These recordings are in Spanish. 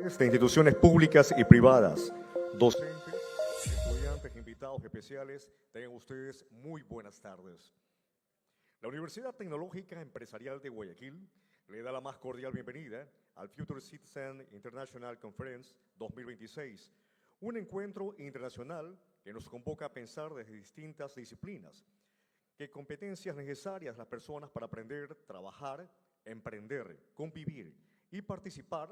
de instituciones públicas y privadas, docentes, estudiantes, invitados especiales, tengan ustedes muy buenas tardes. La Universidad Tecnológica Empresarial de Guayaquil le da la más cordial bienvenida al Future Citizen International Conference 2026, un encuentro internacional que nos convoca a pensar desde distintas disciplinas, qué competencias necesarias las personas para aprender, trabajar, emprender, convivir y participar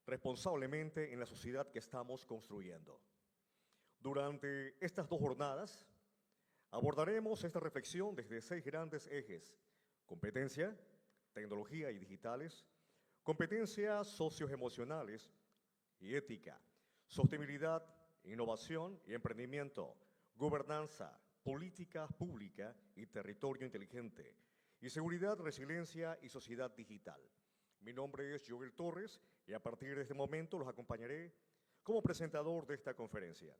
responsablemente en la sociedad que estamos construyendo. Durante estas 2 jornadas abordaremos esta reflexión desde 6 grandes ejes: competencia, tecnología y digitales, competencias socioemocionales y ética, sostenibilidad, innovación y emprendimiento, gobernanza, política pública y territorio inteligente, y seguridad, resiliencia y sociedad digital. Mi nombre es Joel Torres y a partir de este momento los acompañaré como presentador de esta conferencia.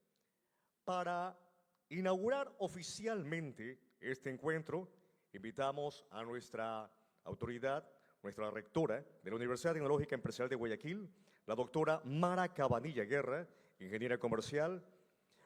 Para inaugurar oficialmente este encuentro, invitamos a nuestra autoridad, nuestra rectora de la Universidad Tecnológica Empresarial de Guayaquil, la doctora Mara Cabanilla Guerra, ingeniera comercial,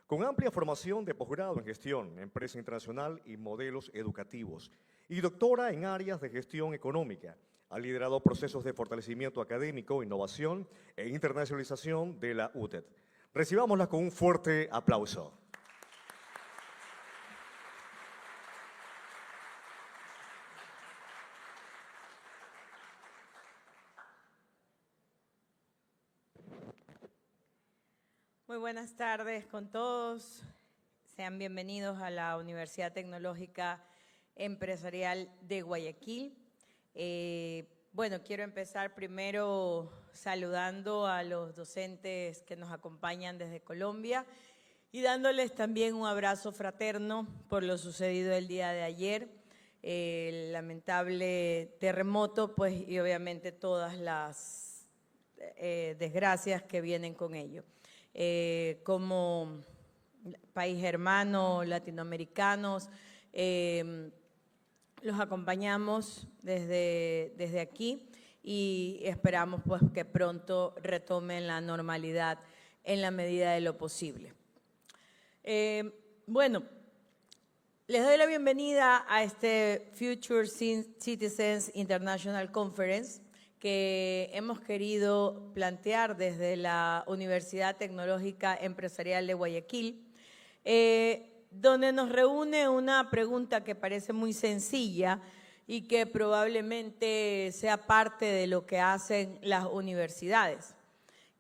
con amplia formación de posgrado en gestión, empresa internacional y modelos educativos, y doctora en áreas de gestión económica. Ha liderado procesos de fortalecimiento académico, innovación e internacionalización de la UTED. Recibámosla con un fuerte aplauso. Muy buenas tardes con todos. Sean bienvenidos a la Universidad Tecnológica Empresarial de Guayaquil. Bueno, quiero empezar primero saludando a los docentes que nos acompañan desde Colombia y dándoles también un abrazo fraterno por lo sucedido el día de ayer, el lamentable terremoto, pues, y obviamente todas las desgracias que vienen con ello. Como país hermano, latinoamericanos, los acompañamos desde aquí y esperamos pues que pronto retomen la normalidad en la medida de lo posible. Bueno, les doy la bienvenida a este Future Citizens International Conference que hemos querido plantear desde la Universidad Tecnológica Empresarial de Guayaquil, donde nos reúne una pregunta que parece muy sencilla y que probablemente sea parte de lo que hacen las universidades.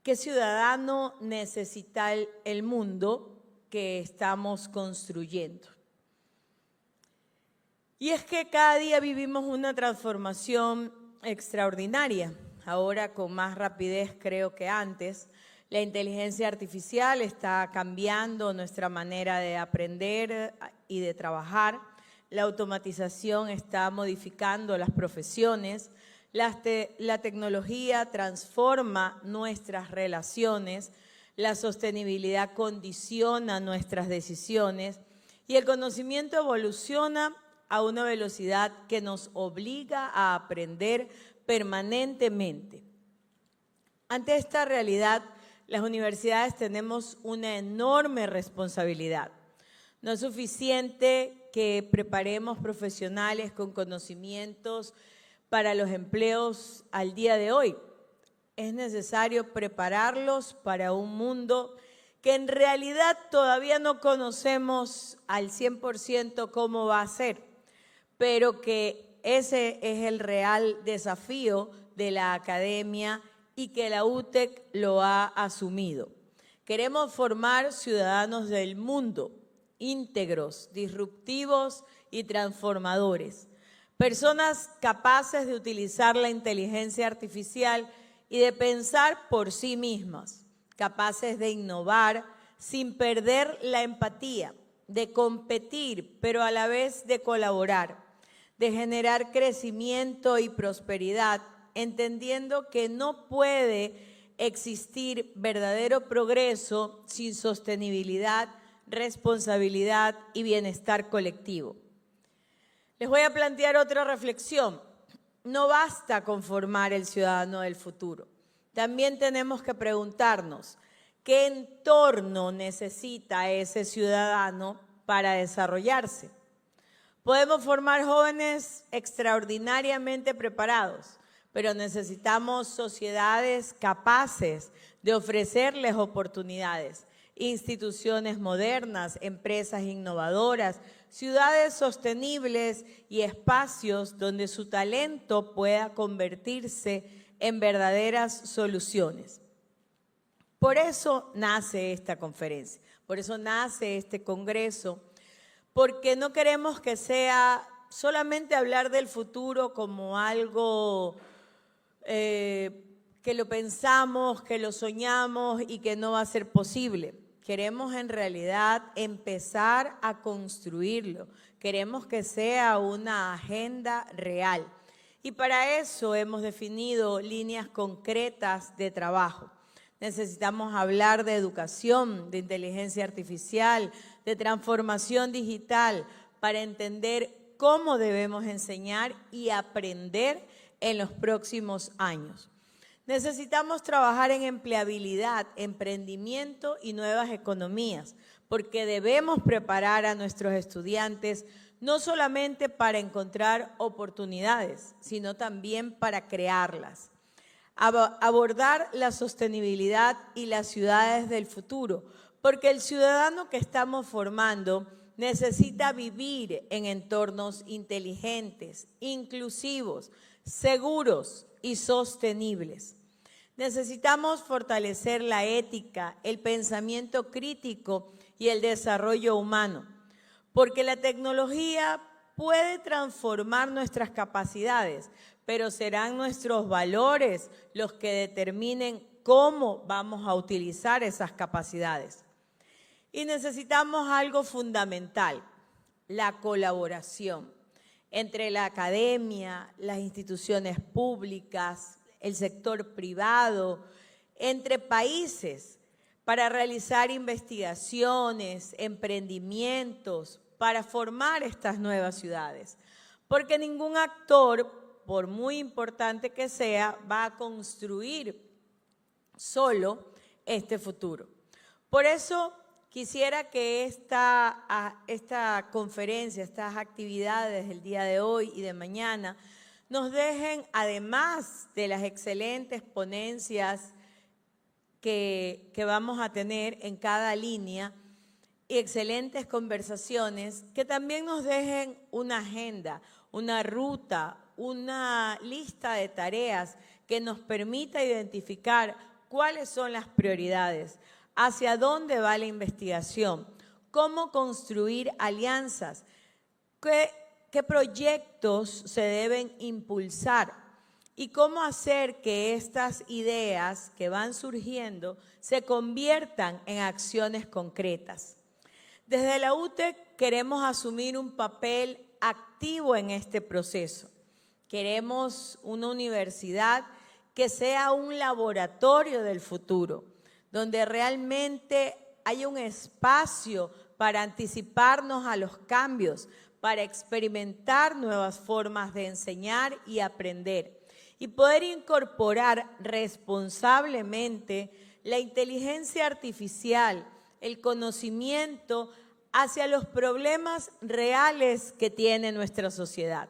¿Qué ciudadano necesita el mundo que estamos construyendo? Y es que cada día vivimos una transformación extraordinaria, ahora con más rapidez creo que antes. La inteligencia artificial está cambiando nuestra manera de aprender y de trabajar. La automatización está modificando las profesiones. La tecnología transforma nuestras relaciones. La sostenibilidad condiciona nuestras decisiones. Y el conocimiento evoluciona a una velocidad que nos obliga a aprender permanentemente. Ante esta realidad, las universidades tenemos una enorme responsabilidad. No es suficiente que preparemos profesionales con conocimientos para los empleos al día de hoy. Es necesario prepararlos para un mundo que en realidad todavía no conocemos al 100% cómo va a ser, pero que ese es el real desafío de la academia y que la UTEC lo ha asumido. Queremos formar ciudadanos del mundo, íntegros, disruptivos y transformadores. Personas capaces de utilizar la inteligencia artificial y de pensar por sí mismas, capaces de innovar sin perder la empatía, de competir, pero a la vez de colaborar, de generar crecimiento y prosperidad, entendiendo que no puede existir verdadero progreso sin sostenibilidad, responsabilidad y bienestar colectivo. Les voy a plantear otra reflexión. No basta con formar el ciudadano del futuro. también tenemos que preguntarnos qué entorno necesita ese ciudadano para desarrollarse. Podemos formar jóvenes extraordinariamente preparados, pero necesitamos sociedades capaces de ofrecerles oportunidades, instituciones modernas, empresas innovadoras, ciudades sostenibles y espacios donde su talento pueda convertirse en verdaderas soluciones. Por eso nace esta conferencia, por eso nace este congreso, porque no queremos que sea solamente hablar del futuro como algo que lo pensamos, que lo soñamos y que no va a ser posible. Queremos en realidad empezar a construirlo. Queremos que sea una agenda real. Y para eso hemos definido líneas concretas de trabajo. Necesitamos hablar de educación, de inteligencia artificial, de transformación digital, para entender cómo debemos enseñar y aprender en los próximos años. Necesitamos trabajar en empleabilidad, emprendimiento y nuevas economías, porque debemos preparar a nuestros estudiantes no solamente para encontrar oportunidades, sino también para crearlas. Abordar la sostenibilidad y las ciudades del futuro, porque el ciudadano que estamos formando necesita vivir en entornos inteligentes, inclusivos, seguros y sostenibles. Necesitamos fortalecer la ética, el pensamiento crítico y el desarrollo humano, porque la tecnología puede transformar nuestras capacidades, pero serán nuestros valores los que determinen cómo vamos a utilizar esas capacidades. Y necesitamos algo fundamental, la colaboración entre la academia, las instituciones públicas, el sector privado, entre países, para realizar investigaciones, emprendimientos, para formar estas nuevas ciudades. Porque ningún actor, por muy importante que sea, va a construir solo este futuro. Por eso quisiera que esta conferencia, estas actividades del día de hoy y de mañana, nos dejen, además de las excelentes ponencias que vamos a tener en cada línea y excelentes conversaciones, que también nos dejen una agenda, una ruta, una lista de tareas que nos permita identificar cuáles son las prioridades, hacia dónde va la investigación, cómo construir alianzas, qué proyectos se deben impulsar y cómo hacer que estas ideas que van surgiendo se conviertan en acciones concretas. Desde la UTEC queremos asumir un papel activo en este proceso. Queremos una universidad que sea un laboratorio del futuro, donde realmente haya un espacio para anticiparnos a los cambios, para experimentar nuevas formas de enseñar y aprender y poder incorporar responsablemente la inteligencia artificial, el conocimiento hacia los problemas reales que tiene nuestra sociedad.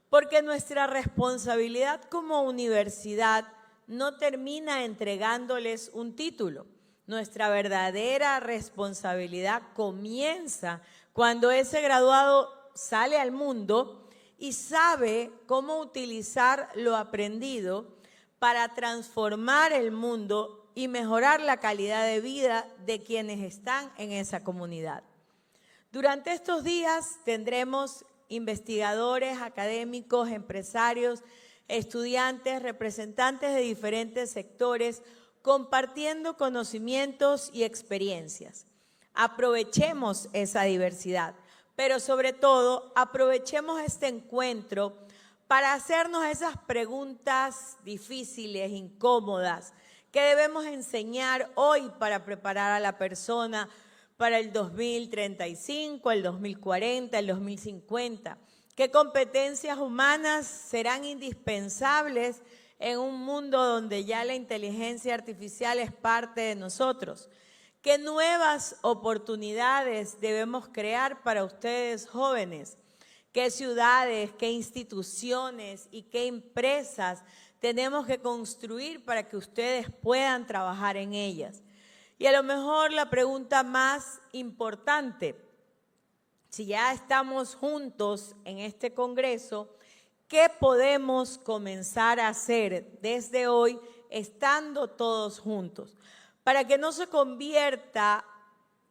Porque nuestra responsabilidad como universidad no termina entregándoles un título. Nuestra verdadera responsabilidad comienza cuando ese graduado sale al mundo y sabe cómo utilizar lo aprendido para transformar el mundo y mejorar la calidad de vida de quienes están en esa comunidad. Durante estos días tendremos investigadores, académicos, empresarios, estudiantes, representantes de diferentes sectores, compartiendo conocimientos y experiencias. Aprovechemos esa diversidad, pero sobre todo aprovechemos este encuentro para hacernos esas preguntas difíciles, incómodas, que debemos enseñar hoy para preparar a la persona para el 2035, el 2040, el 2050. ¿Qué competencias humanas serán indispensables en un mundo donde ya la inteligencia artificial es parte de nosotros. ¿Qué nuevas oportunidades debemos crear para ustedes jóvenes? ¿Qué ciudades, qué instituciones y qué empresas tenemos que construir para que ustedes puedan trabajar en ellas? Y a lo mejor la pregunta más importante, si ya estamos juntos en este congreso, ¿qué podemos comenzar a hacer desde hoy estando todos juntos? Para que no se convierta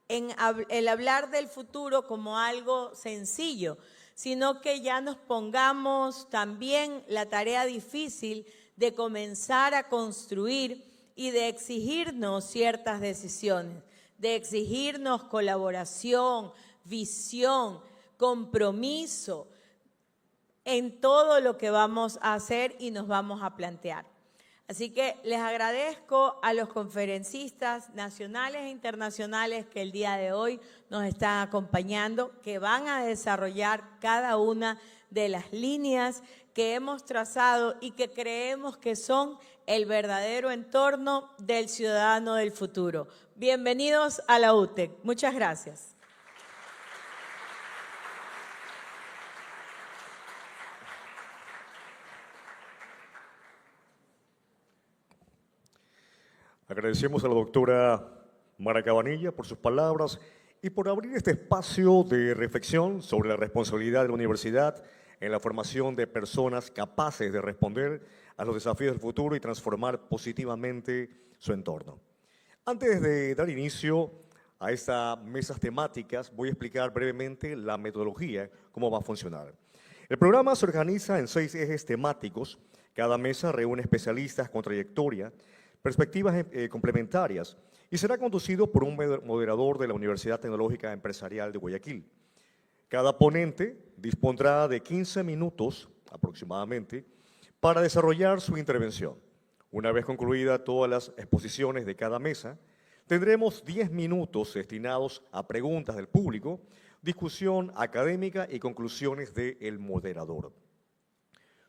en el hablar del futuro como algo sencillo, sino que ya nos pongamos también la tarea difícil de comenzar a construir y de exigirnos ciertas decisiones, de exigirnos colaboración, visión, compromiso en todo lo que vamos a hacer y nos vamos a plantear. Así que les agradezco a los conferencistas nacionales e internacionales que el día de hoy nos están acompañando, que van a desarrollar cada una de las líneas que hemos trazado y que creemos que son el verdadero entorno del ciudadano del futuro. Bienvenidos a la UTEC. Muchas gracias. Agradecemos a la doctora Mara Cabanilla por sus palabras y por abrir este espacio de reflexión sobre la responsabilidad de la universidad en la formación de personas capaces de responder a los desafíos del futuro y transformar positivamente su entorno. Antes de dar inicio a estas mesas temáticas, voy a explicar brevemente la metodología, cómo va a funcionar. El programa se organiza en 6 ejes temáticos. Cada mesa reúne especialistas con trayectoria, perspectivas complementarias y será conducido por un moderador de la Universidad Tecnológica Empresarial de Guayaquil. Cada ponente dispondrá de 15 minutos aproximadamente para desarrollar su intervención. Una vez concluidas todas las exposiciones de cada mesa, tendremos 10 minutos destinados a preguntas del público, discusión académica y conclusiones del moderador.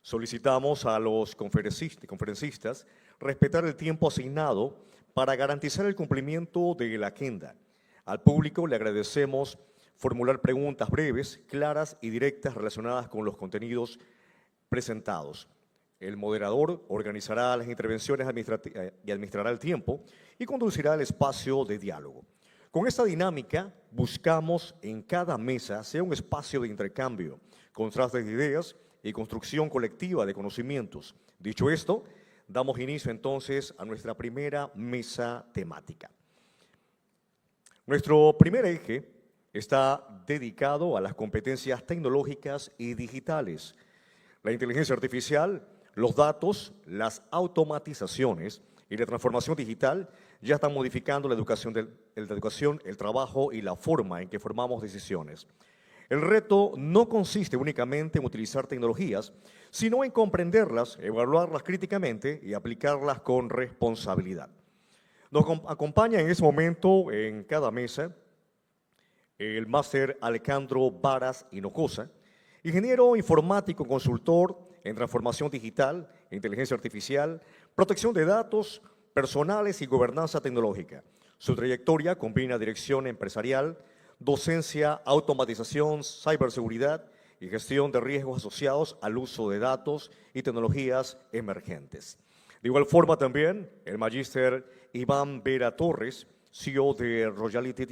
Solicitamos a los conferencistas respetar el tiempo asignado para garantizar el cumplimiento de la agenda. Al público le agradecemos formular preguntas breves, claras y directas relacionadas con los contenidos presentados. El moderador organizará las intervenciones y administrará el tiempo y conducirá el espacio de diálogo. Con esta dinámica buscamos en cada mesa sea un espacio de intercambio, contraste de ideas y construcción colectiva de conocimientos. Dicho esto, damos inicio entonces a nuestra primera mesa temática. Nuestro primer eje está dedicado a las competencias tecnológicas y digitales. La inteligencia artificial, los datos, las automatizaciones y la transformación digital ya están modificando la educación, el trabajo y la forma en que formamos decisiones. El reto no consiste únicamente en utilizar tecnologías, sino en comprenderlas, evaluarlas críticamente y aplicarlas con responsabilidad. Nos acompaña en ese momento en cada mesa el máster Alejandro Varas Hinojosa, ingeniero informático consultor en transformación digital, inteligencia artificial, protección de datos personales y gobernanza tecnológica. Su trayectoria combina dirección empresarial, docencia, automatización, ciberseguridad y gestión de riesgos asociados al uso de datos y tecnologías emergentes. De igual forma también el magíster Iván Vera Torres, CEO de Royalty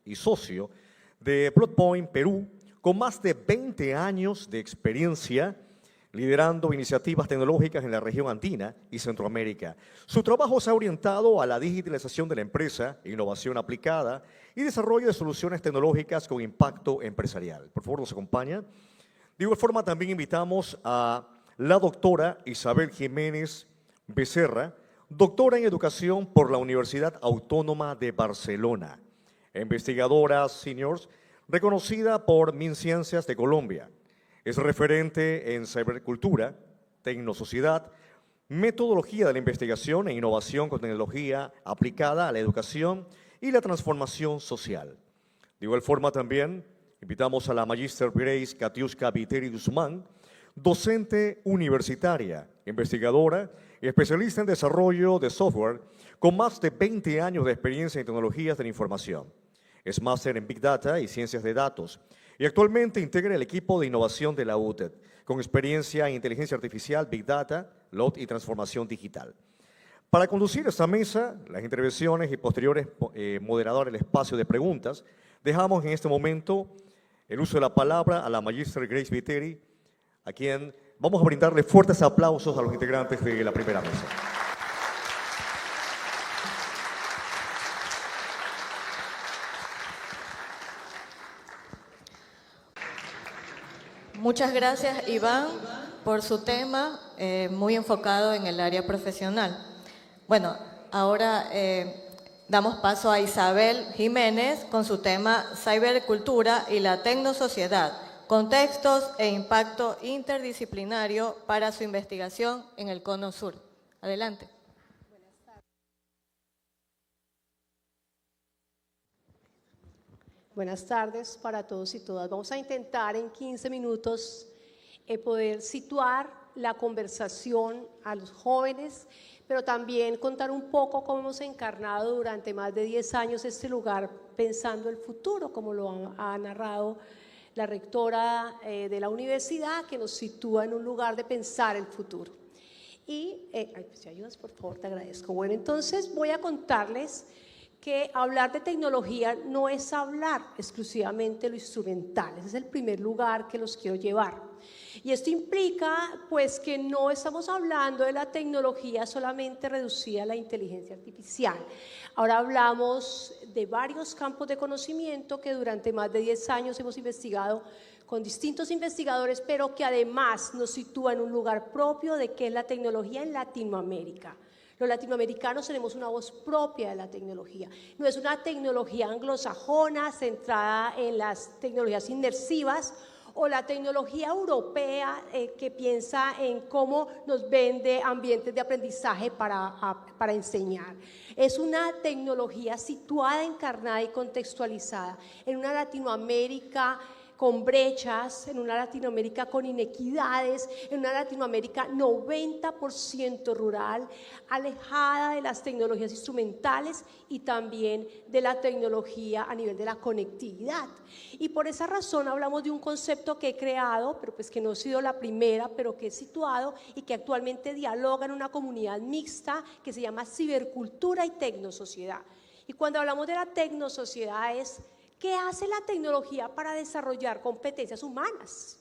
y socio de Plotpoint Perú, con más de 20 años de experiencia liderando iniciativas tecnológicas en la región andina y Centroamérica. Su trabajo se ha orientado a la digitalización de la empresa, innovación aplicada y desarrollo de soluciones tecnológicas con impacto empresarial. Por favor, nos acompaña. De igual forma, también invitamos a la doctora Isabel Jiménez Becerra, doctora en educación por la Universidad Autónoma de Barcelona, investigadora senior reconocida por MinCiencias de Colombia. Es referente en cibercultura, tecnosociedad, metodología de la investigación e innovación con tecnología aplicada a la educación y la transformación social. De igual forma también invitamos a la magíster Grace Katiuska Viteri Guzmán, docente universitaria, investigadora y especialista en desarrollo de software con más de 20 años de experiencia en tecnologías de la información. Es máster en Big Data y Ciencias de Datos y actualmente integra el equipo de innovación de la UTED, con experiencia en inteligencia artificial, Big Data, LOT y transformación digital. Para conducir esta mesa, las intervenciones y posteriores moderador el espacio de preguntas, dejamos en este momento el uso de la palabra a la Magister Grace Viteri, a quien vamos a brindarle fuertes aplausos a los integrantes de la primera mesa. Muchas gracias, Iván, por su tema, muy enfocado en el área profesional. Bueno, ahora damos paso a Isabel Jiménez con su tema Cibercultura y la Tecnosociedad, contextos e impacto interdisciplinario para su investigación en el Cono Sur. Adelante. Buenas tardes para todos y todas. Vamos a intentar en 15 minutos poder situar la conversación a los jóvenes, pero también contar un poco cómo hemos encarnado durante más de 10 años este lugar pensando el futuro, como lo ha narrado la rectora de la universidad, que nos sitúa en un lugar de pensar el futuro. Y, si ayudas, por favor, te agradezco. Bueno, entonces voy a contarles que hablar de tecnología no es hablar exclusivamente lo instrumental. Ese es el primer lugar que los quiero llevar. Y esto implica, pues, que no estamos hablando de la tecnología solamente reducida a la inteligencia artificial. Ahora hablamos de varios campos de conocimiento que durante más de 10 años hemos investigado con distintos investigadores, pero que además nos sitúa en un lugar propio de qué es la tecnología en Latinoamérica. Los latinoamericanos tenemos una voz propia de la tecnología. No es una tecnología anglosajona centrada en las tecnologías inmersivas o la tecnología europea que piensa en cómo nos vende ambientes de aprendizaje para enseñar. Es una tecnología situada, encarnada y contextualizada en una Latinoamérica con brechas, en una Latinoamérica con inequidades, en una Latinoamérica 90% rural, alejada de las tecnologías instrumentales y también de la tecnología a nivel de la conectividad. Y por esa razón hablamos de un concepto que he creado, pero pues que no he sido la primera, pero que he situado y que actualmente dialoga en una comunidad mixta que se llama cibercultura y tecnosociedad. Y cuando hablamos de la tecnosociedad es ¿qué hace la tecnología para desarrollar competencias humanas?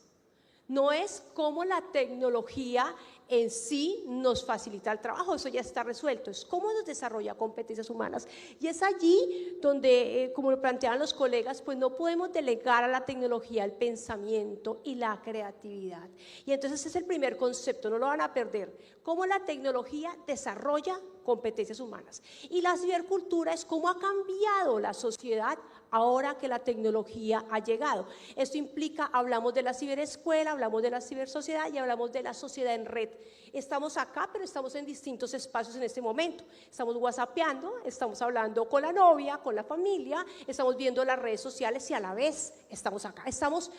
No es cómo la tecnología en sí nos facilita el trabajo, eso ya está resuelto, es cómo nos desarrolla competencias humanas. Y es allí donde, como lo planteaban los colegas, pues no podemos delegar a la tecnología el pensamiento y la creatividad. Y entonces ese es el primer concepto, no lo van a perder, cómo la tecnología desarrolla competencias humanas. Y la cibercultura es cómo ha cambiado la sociedad ahora que la tecnología ha llegado. Esto implica, hablamos de la ciberescuela, hablamos de la cibersociedad y hablamos de la sociedad en red. Estamos acá, pero estamos en distintos espacios en este momento. Estamos whatsappeando, estamos hablando con la novia, con la familia, estamos viendo las redes sociales y a la vez estamos acá. Estamos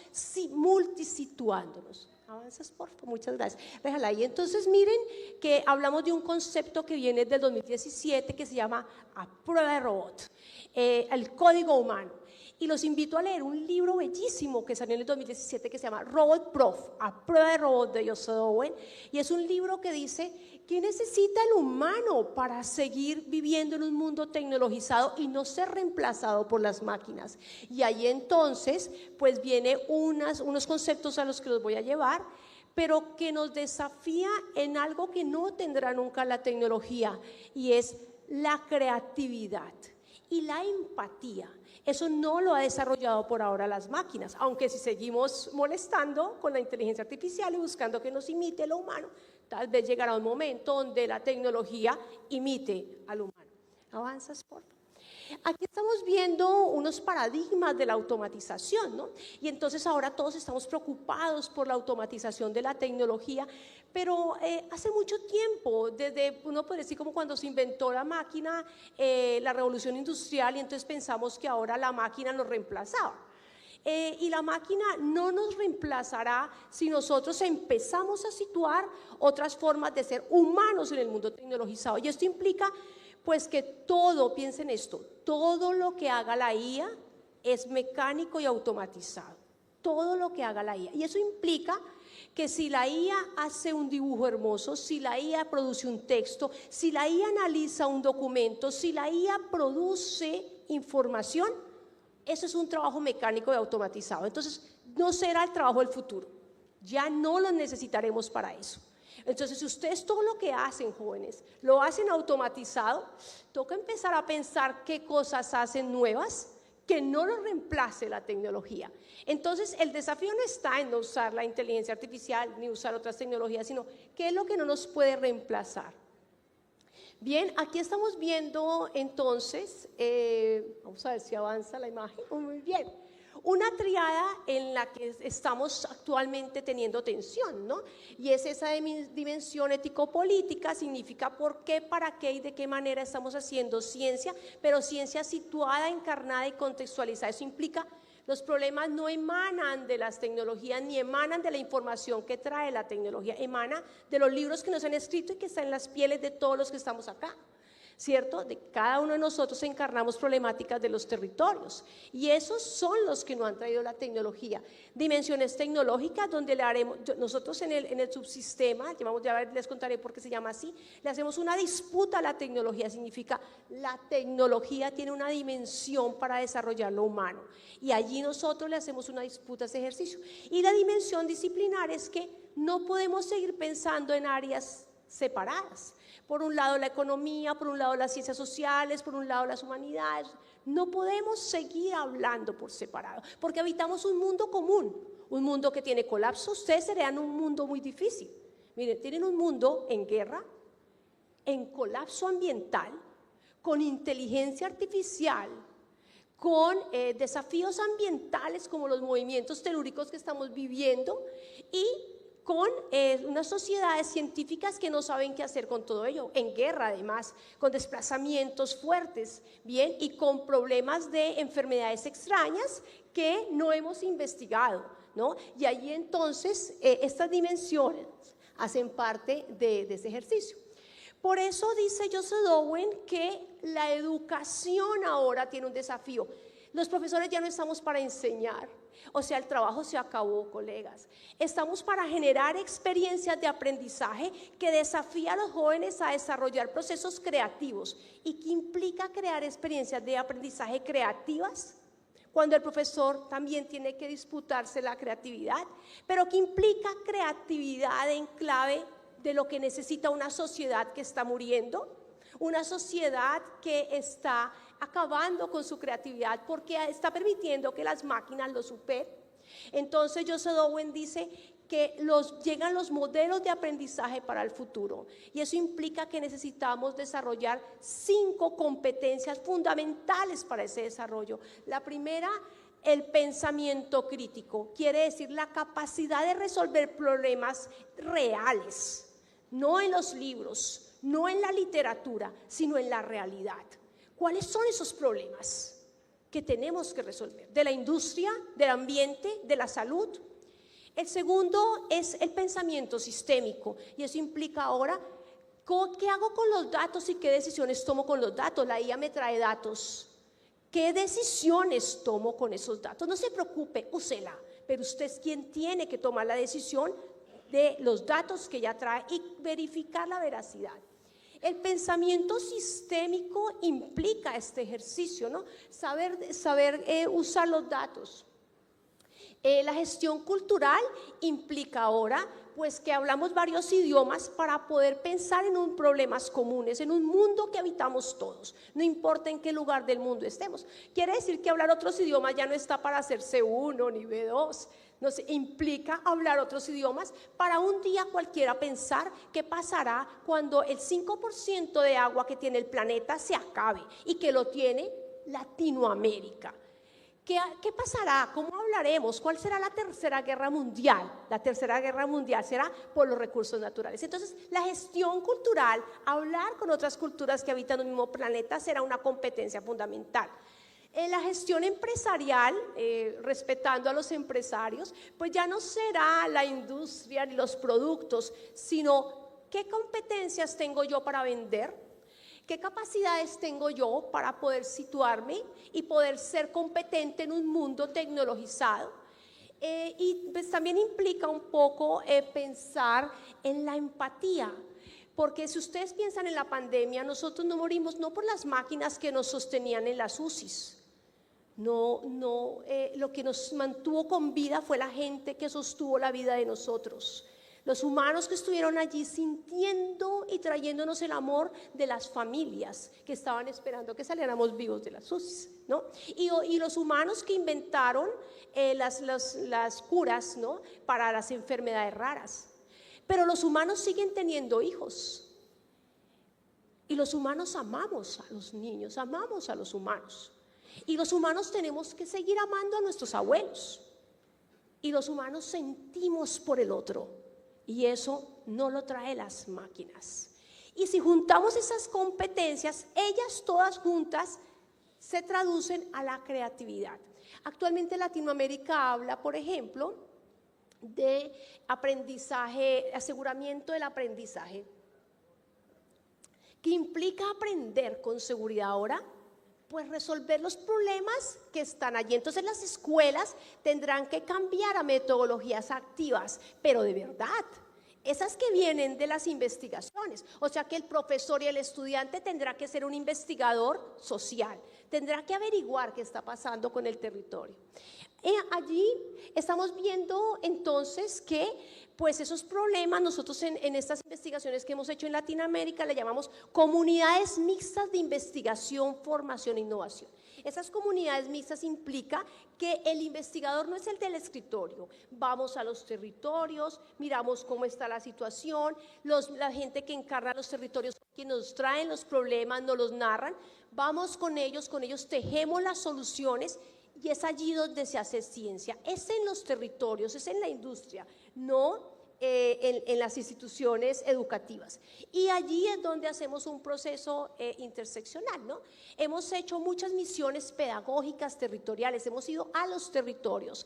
multisituándonos. Avanzas, por favor, muchas gracias. Déjala ahí. Entonces, miren que hablamos de un concepto que viene del 2017 que se llama A Prueba de Robot, el código humano. Y los invito a leer un libro bellísimo que salió en el 2017 que se llama Robot Prof, A Prueba de Robot de Joseph Owen. Y es un libro que dice, ¿qué necesita el humano para seguir viviendo en un mundo tecnologizado y no ser reemplazado por las máquinas? Y ahí entonces, pues viene unos conceptos a los que los voy a llevar, pero que nos desafía en algo que no tendrá nunca la tecnología, y es la creatividad y la empatía. Eso no lo ha desarrollado por ahora las máquinas, aunque si seguimos molestando con la inteligencia artificial y buscando que nos imite lo humano, tal vez llegará un momento donde la tecnología imite al humano. ¿Avanzas, por favor? Aquí estamos viendo unos paradigmas de la automatización, ¿no? Y entonces ahora todos estamos preocupados por la automatización de la tecnología, pero hace mucho tiempo, desde, uno puede decir como cuando se inventó la máquina, la revolución industrial, y entonces pensamos que ahora la máquina nos reemplazaba. Y la máquina no nos reemplazará si nosotros empezamos a situar otras formas de ser humanos en el mundo tecnologizado. Y esto implica pues que todo, piensen esto, todo lo que haga la IA es mecánico y automatizado. Todo lo que haga la IA. Y eso implica que si la IA hace un dibujo hermoso, si la IA produce un texto, si la IA analiza un documento, si la IA produce información, eso es un trabajo mecánico y automatizado. Entonces, no será el trabajo del futuro. Ya no lo necesitaremos para eso. Entonces, si ustedes todo lo que hacen, jóvenes, lo hacen automatizado, toca empezar a pensar qué cosas hacen nuevas, que no lo reemplace la tecnología. Entonces, el desafío no está en no usar la inteligencia artificial ni usar otras tecnologías, sino qué es lo que no nos puede reemplazar. Bien, aquí estamos viendo entonces, vamos a ver si avanza la imagen, muy bien, una triada en la que estamos actualmente teniendo tensión, ¿no? Y es esa dimensión ético-política, significa por qué, para qué y de qué manera estamos haciendo ciencia, pero ciencia situada, encarnada y contextualizada. Eso implica los problemas no emanan de las tecnologías ni emanan de la información que trae la tecnología, emana de los libros que nos han escrito y que están en las pieles de todos los que estamos acá, ¿cierto? De cada uno de nosotros encarnamos problemáticas de los territorios y esos son los que nos han traído la tecnología. Dimensiones tecnológicas donde le haremos, nosotros en el subsistema, ya les contaré por qué se llama así, le hacemos una disputa a la tecnología, significa la tecnología tiene una dimensión para desarrollar lo humano y allí nosotros le hacemos una disputa a ese ejercicio. Y la dimensión disciplinar es que no podemos seguir pensando en áreas separadas. Por un lado la economía, por un lado las ciencias sociales, por un lado las humanidades. No podemos seguir hablando por separado, porque habitamos un mundo común, un mundo que tiene colapso. Ustedes serían un mundo muy difícil. Miren, tienen un mundo en guerra, en colapso ambiental, con inteligencia artificial, con desafíos ambientales como los movimientos telúricos que estamos viviendo y con unas sociedades científicas que no saben qué hacer con todo ello, en guerra además, con desplazamientos fuertes, bien, y con problemas de enfermedades extrañas que no hemos investigado, ¿no? Y allí entonces estas dimensiones hacen parte de ese ejercicio. Por eso dice Joseph Owen que la educación ahora tiene un desafío. Los profesores ya no estamos para enseñar, o sea, el trabajo se acabó, colegas. Estamos para generar experiencias de aprendizaje que desafían a los jóvenes a desarrollar procesos creativos. ¿Y qué implica crear experiencias de aprendizaje creativas? Cuando el profesor también tiene que disputarse la creatividad, pero ¿qué implica creatividad en clave de lo que necesita una sociedad que está muriendo? Una sociedad que está acabando con su creatividad porque está permitiendo que las máquinas lo superen. Entonces Joseph Owen dice que llegan los modelos de aprendizaje para el futuro y eso implica que necesitamos desarrollar 5 competencias fundamentales para ese desarrollo. La primera, el pensamiento crítico, quiere decir la capacidad de resolver problemas reales, no en los libros, no en la literatura, sino en la realidad. ¿Cuáles son esos problemas que tenemos que resolver? De la industria, del ambiente, de la salud. El segundo es el pensamiento sistémico y eso implica ahora ¿qué hago con los datos y qué decisiones tomo con los datos? La IA me trae datos. ¿Qué decisiones tomo con esos datos? No se preocupe, úsela, pero usted es quien tiene que tomar la decisión de los datos que ella trae y verificar la veracidad. El pensamiento sistémico implica este ejercicio, ¿no? Saber usar los datos. La gestión cultural implica ahora pues que hablamos varios idiomas para poder pensar en problemas comunes, en un mundo que habitamos todos, no importa en qué lugar del mundo estemos. Quiere decir que hablar otros idiomas ya no está para hacer C1 ni B2, no sé, implica hablar otros idiomas para un día cualquiera pensar qué pasará cuando el 5% de agua que tiene el planeta se acabe y que lo tiene Latinoamérica. ¿Qué pasará? ¿Cómo hablaremos? ¿Cuál será la tercera guerra mundial? La tercera guerra mundial será por los recursos naturales. Entonces, la gestión cultural, hablar con otras culturas que habitan el mismo planeta será una competencia fundamental. En la gestión empresarial, respetando a los empresarios, pues ya no será la industria ni los productos, sino qué competencias tengo yo para vender, qué capacidades tengo yo para poder situarme y poder ser competente en un mundo tecnologizado. Y pues también implica un poco pensar en la empatía. Porque si ustedes piensan en la pandemia, nosotros no morimos no por las máquinas que nos sostenían en las UCIs. Lo que nos mantuvo con vida fue la gente que sostuvo la vida de nosotros. Los humanos que estuvieron allí sintiendo y trayéndonos el amor de las familias que estaban esperando que saliéramos vivos de las UCIs, ¿no? Y los humanos que inventaron las curas, ¿no?, para las enfermedades raras. Pero los humanos siguen teniendo hijos. Y los humanos amamos a los niños, amamos a los humanos. Y los humanos tenemos que seguir amando a nuestros abuelos. Y los humanos sentimos por el otro. Y eso no lo trae las máquinas. Y si juntamos esas competencias, ellas todas juntas se traducen a la creatividad. Actualmente Latinoamérica habla, por ejemplo, de aprendizaje, aseguramiento del aprendizaje, que implica aprender con seguridad ahora, pues resolver los problemas que están allí. Entonces las escuelas tendrán que cambiar a metodologías activas, pero de verdad, esas que vienen de las investigaciones. O sea que el profesor y el estudiante tendrá que ser un investigador social, tendrá que averiguar qué está pasando con el territorio. Allí estamos viendo entonces que pues esos problemas nosotros en estas investigaciones que hemos hecho en Latinoamérica le llamamos comunidades mixtas de investigación, formación e innovación. Esas comunidades mixtas implica que el investigador no es el del escritorio, vamos a los territorios, miramos cómo está la situación, la gente que encarna los territorios, que nos traen los problemas, nos los narran, vamos con ellos tejemos las soluciones. Y es allí donde se hace ciencia, es en los territorios, es en la industria, no en las instituciones educativas. Y allí es donde hacemos un proceso interseccional, ¿no? Hemos hecho muchas misiones pedagógicas territoriales, hemos ido a los territorios,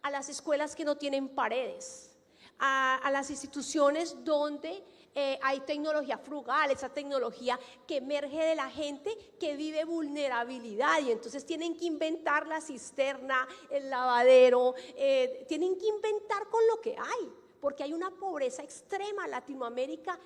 a las escuelas que no tienen paredes, a las instituciones donde hay tecnología frugal, esa tecnología que emerge de la gente que vive vulnerabilidad y entonces tienen que inventar la cisterna, el lavadero, tienen que inventar con lo que hay, porque hay una pobreza extrema. Latinoamérica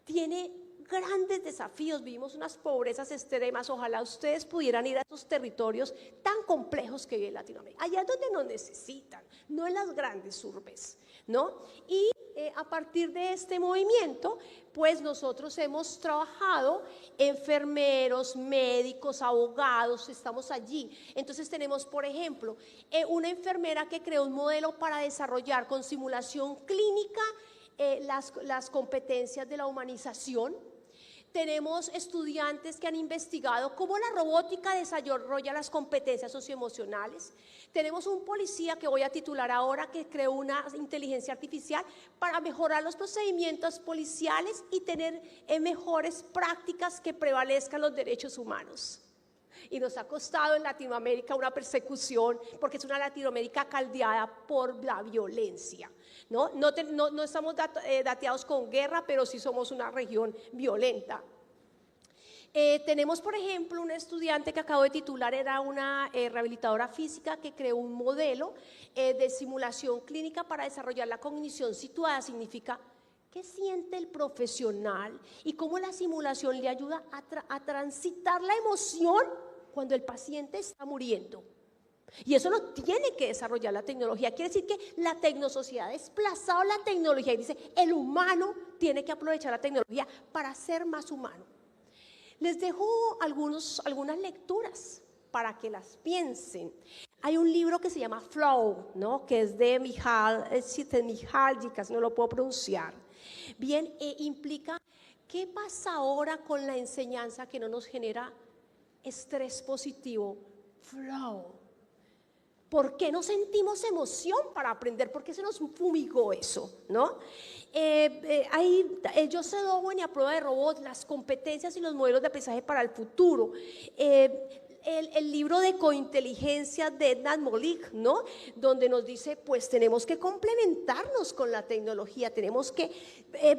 tiene grandes desafíos, vivimos unas pobrezas extremas. Ojalá ustedes pudieran ir a esos territorios tan complejos que vive Latinoamérica, allá donde nos necesitan, no en las grandes urbes, ¿no? Y a partir de este movimiento, pues nosotros hemos trabajado, enfermeros, médicos, abogados, estamos allí. Entonces tenemos, por ejemplo, una enfermera que creó un modelo para desarrollar con simulación clínica las competencias de la humanización. Tenemos estudiantes que han investigado cómo la robótica desarrolla las competencias socioemocionales. Tenemos un policía que voy a titular ahora que creó una inteligencia artificial para mejorar los procedimientos policiales y tener mejores prácticas que prevalezcan los derechos humanos. Y nos ha costado en Latinoamérica una persecución porque es una Latinoamérica caldeada por la violencia. No estamos dateados con guerra, pero sí somos una región violenta. Tenemos, por ejemplo, un estudiante que acabo de titular, era una rehabilitadora física que creó un modelo de simulación clínica para desarrollar la cognición situada. Significa qué siente el profesional y cómo la simulación le ayuda a transitar la emoción cuando el paciente está muriendo. Y eso lo tiene que desarrollar la tecnología. Quiere decir que la tecnosociedad ha desplazado la tecnología y dice, el humano tiene que aprovechar la tecnología para ser más humano. Les dejo algunas lecturas para que las piensen. Hay un libro que se llama Flow, ¿no?, que es de Mihaly, casi no lo puedo pronunciar. Bien, implica qué pasa ahora con la enseñanza que no nos genera estrés positivo. Flow. ¿Por qué no sentimos emoción para aprender? ¿Por qué se nos fumigó eso? ¿No? Joseph Owen y a prueba de robots, las competencias y los modelos de aprendizaje para el futuro. el libro de cointeligencia de Ednat Molik, ¿no? Donde nos dice, pues tenemos que complementarnos con la tecnología, tenemos que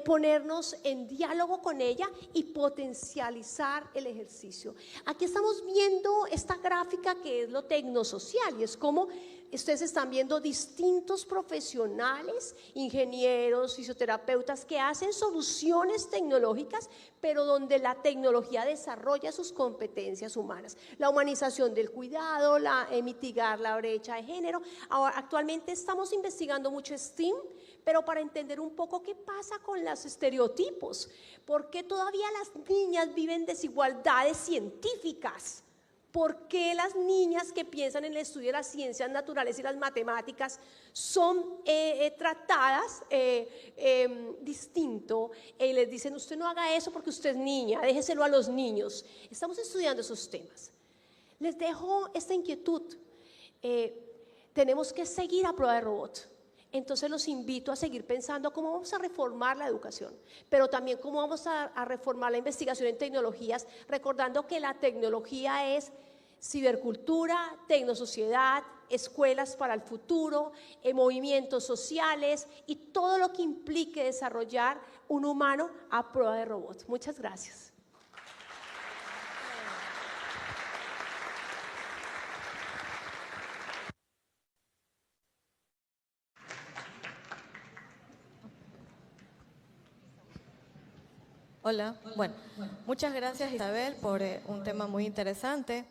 ponernos en diálogo con ella y potencializar el ejercicio. Aquí estamos viendo esta gráfica que es lo tecnosocial y es como ustedes están viendo distintos profesionales, ingenieros, fisioterapeutas que hacen soluciones tecnológicas, pero donde la tecnología desarrolla sus competencias humanas. La humanización del cuidado, mitigar la brecha de género. Ahora, actualmente estamos investigando mucho STEAM, pero para entender un poco qué pasa con los estereotipos. ¿Por qué todavía las niñas viven desigualdades científicas? ¿Por qué las niñas que piensan en el estudio de las ciencias naturales y las matemáticas son tratadas distinto? Les dicen, usted no haga eso porque usted es niña, déjeselo a los niños. Estamos estudiando esos temas. Les dejo esta inquietud. Tenemos que seguir a prueba de robot. Entonces los invito a seguir pensando cómo vamos a reformar la educación, pero también cómo vamos a reformar la investigación en tecnologías, recordando que la tecnología es cibercultura, tecnosociedad, escuelas para el futuro, movimientos sociales y todo lo que implique desarrollar un humano a prueba de robot. Muchas gracias. Hola, bueno, muchas gracias Isabel por un tema muy interesante.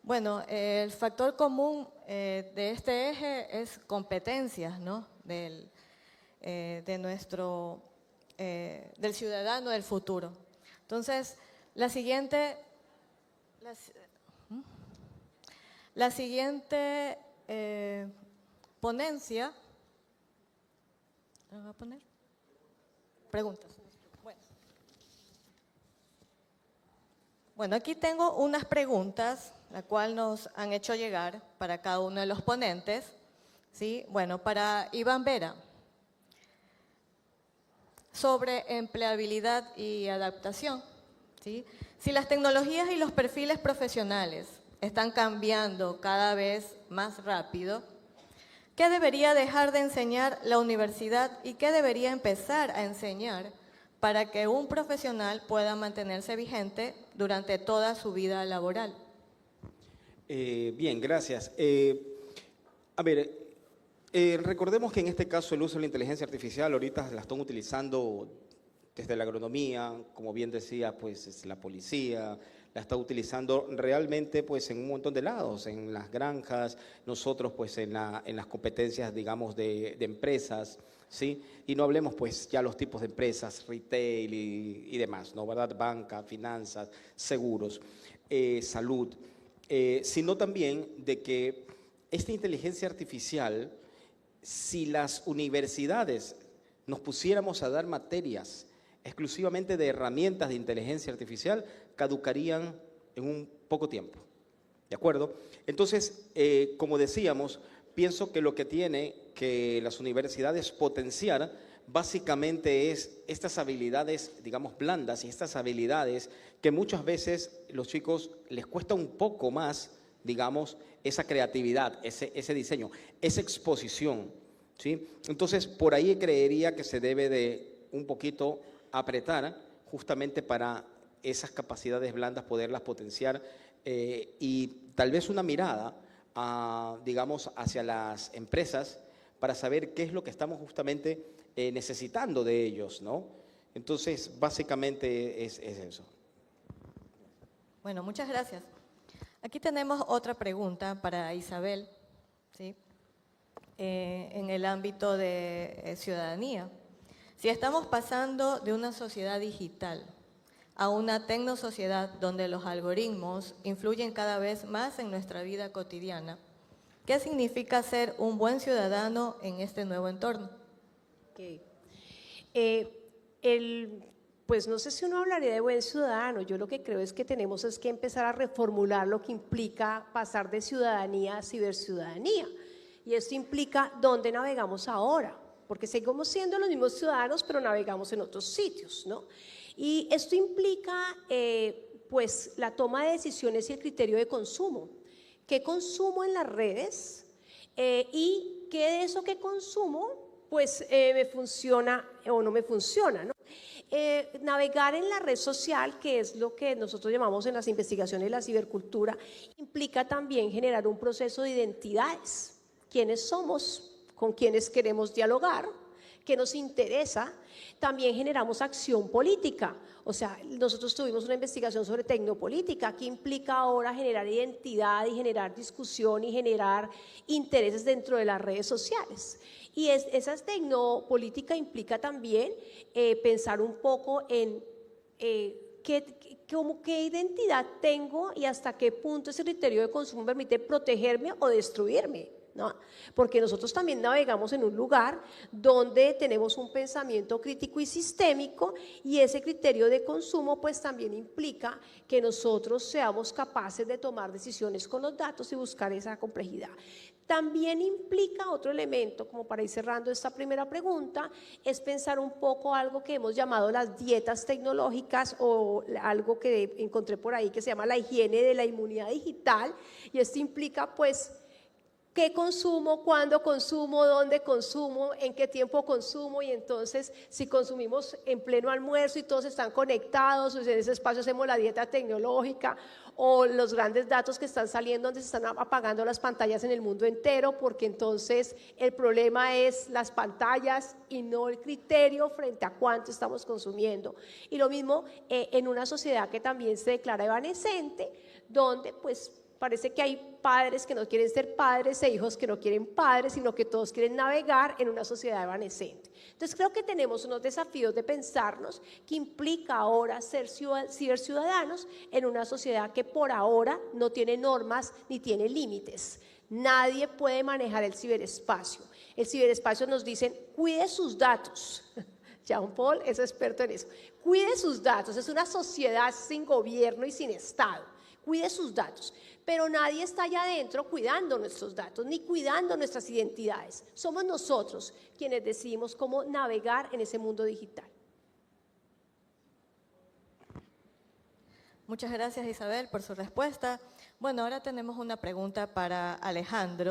Bueno, el factor común de este eje es competencias, ¿no? Del ciudadano del futuro. Entonces, la siguiente ponencia, ¿la va a poner? Preguntas. Bueno, aquí tengo unas preguntas, la cual nos han hecho llegar para cada uno de los ponentes. ¿Sí? Bueno, para Iván Vera, sobre empleabilidad y adaptación. ¿Sí? Si las tecnologías y los perfiles profesionales están cambiando cada vez más rápido, ¿qué debería dejar de enseñar la universidad y qué debería empezar a enseñar para que un profesional pueda mantenerse vigente durante toda su vida laboral? Bien, gracias. Recordemos que en este caso el uso de la inteligencia artificial ahorita la están utilizando desde la agronomía, como bien decía, pues es la policía, la está utilizando realmente pues en un montón de lados, en las granjas, nosotros pues en las competencias, digamos, de empresas, ¿sí? Y no hablemos pues ya los tipos de empresas, retail y demás, ¿no? ¿Verdad? Banca, finanzas, seguros, salud, sino también de que esta inteligencia artificial, si las universidades nos pusiéramos a dar materias exclusivamente de herramientas de inteligencia artificial, caducarían en un poco tiempo, ¿de acuerdo? Entonces, como decíamos, pienso que lo que tiene que las universidades potenciar básicamente es estas habilidades, digamos, blandas y estas habilidades que muchas veces los chicos les cuesta un poco más, digamos, esa creatividad, ese diseño, esa exposición, ¿sí? Entonces, por ahí creería que se debe de un poquito apretar justamente para esas capacidades blandas poderlas potenciar y tal vez una mirada, digamos, hacia las empresas para saber qué es lo que estamos justamente necesitando de ellos, ¿no? Entonces, básicamente es eso. Bueno, muchas gracias. Aquí tenemos otra pregunta para Isabel, ¿sí? En el ámbito de ciudadanía. Si estamos pasando de una sociedad digital a una tecnosociedad donde los algoritmos influyen cada vez más en nuestra vida cotidiana, ¿qué significa ser un buen ciudadano en este nuevo entorno? Okay. Pues no sé si uno hablaría de buen ciudadano. Yo lo que creo es que tenemos que empezar a reformular lo que implica pasar de ciudadanía a ciberciudadanía. Y esto implica dónde navegamos ahora, porque seguimos siendo los mismos ciudadanos, pero navegamos en otros sitios, ¿no? Y esto implica pues la toma de decisiones y el criterio de consumo. ¿Qué consumo en las redes? Y qué de eso que consumo, pues me funciona o no me funciona, ¿no? Navegar en la red social, que es lo que nosotros llamamos en las investigaciones la cibercultura, implica también generar un proceso de identidades. ¿Quiénes somos? ¿Con quiénes queremos dialogar? ¿Qué nos interesa? También generamos acción política. O sea, nosotros tuvimos una investigación sobre tecnopolítica, que implica ahora generar identidad y generar discusión y generar intereses dentro de las redes sociales. Y esa tecnopolítica implica también pensar un poco en qué identidad tengo y hasta qué punto ese criterio de consumo me permite protegerme o destruirme, ¿no? Porque nosotros también navegamos en un lugar donde tenemos un pensamiento crítico y sistémico, y ese criterio de consumo pues también implica que nosotros seamos capaces de tomar decisiones con los datos y buscar esa complejidad. También implica otro elemento, como para ir cerrando esta primera pregunta, es pensar un poco algo que hemos llamado las dietas tecnológicas, o algo que encontré por ahí que se llama la higiene de la inmunidad digital, y esto implica pues qué consumo, cuándo consumo, dónde consumo, en qué tiempo consumo. Y entonces si consumimos en pleno almuerzo y todos están conectados, pues en ese espacio hacemos la dieta tecnológica, o los grandes datos que están saliendo donde se están apagando las pantallas en el mundo entero, porque entonces el problema es las pantallas y no el criterio frente a cuánto estamos consumiendo. Y lo mismo en una sociedad que también se declara evanescente, donde pues parece que hay padres que no quieren ser padres e hijos que no quieren padres, sino que todos quieren navegar en una sociedad evanescente. Entonces creo que tenemos unos desafíos de pensarnos, que implica ahora ser ciberciudadanos en una sociedad que por ahora no tiene normas ni tiene límites. Nadie puede manejar el ciberespacio. El ciberespacio nos dicen, cuide sus datos. Jean Paul es experto en eso. Cuide sus datos. Es una sociedad sin gobierno y sin Estado. Cuide sus datos, pero nadie está allá adentro cuidando nuestros datos, ni cuidando nuestras identidades. Somos nosotros quienes decidimos cómo navegar en ese mundo digital. Muchas gracias, Isabel, por su respuesta. Bueno, ahora tenemos una pregunta para Alejandro.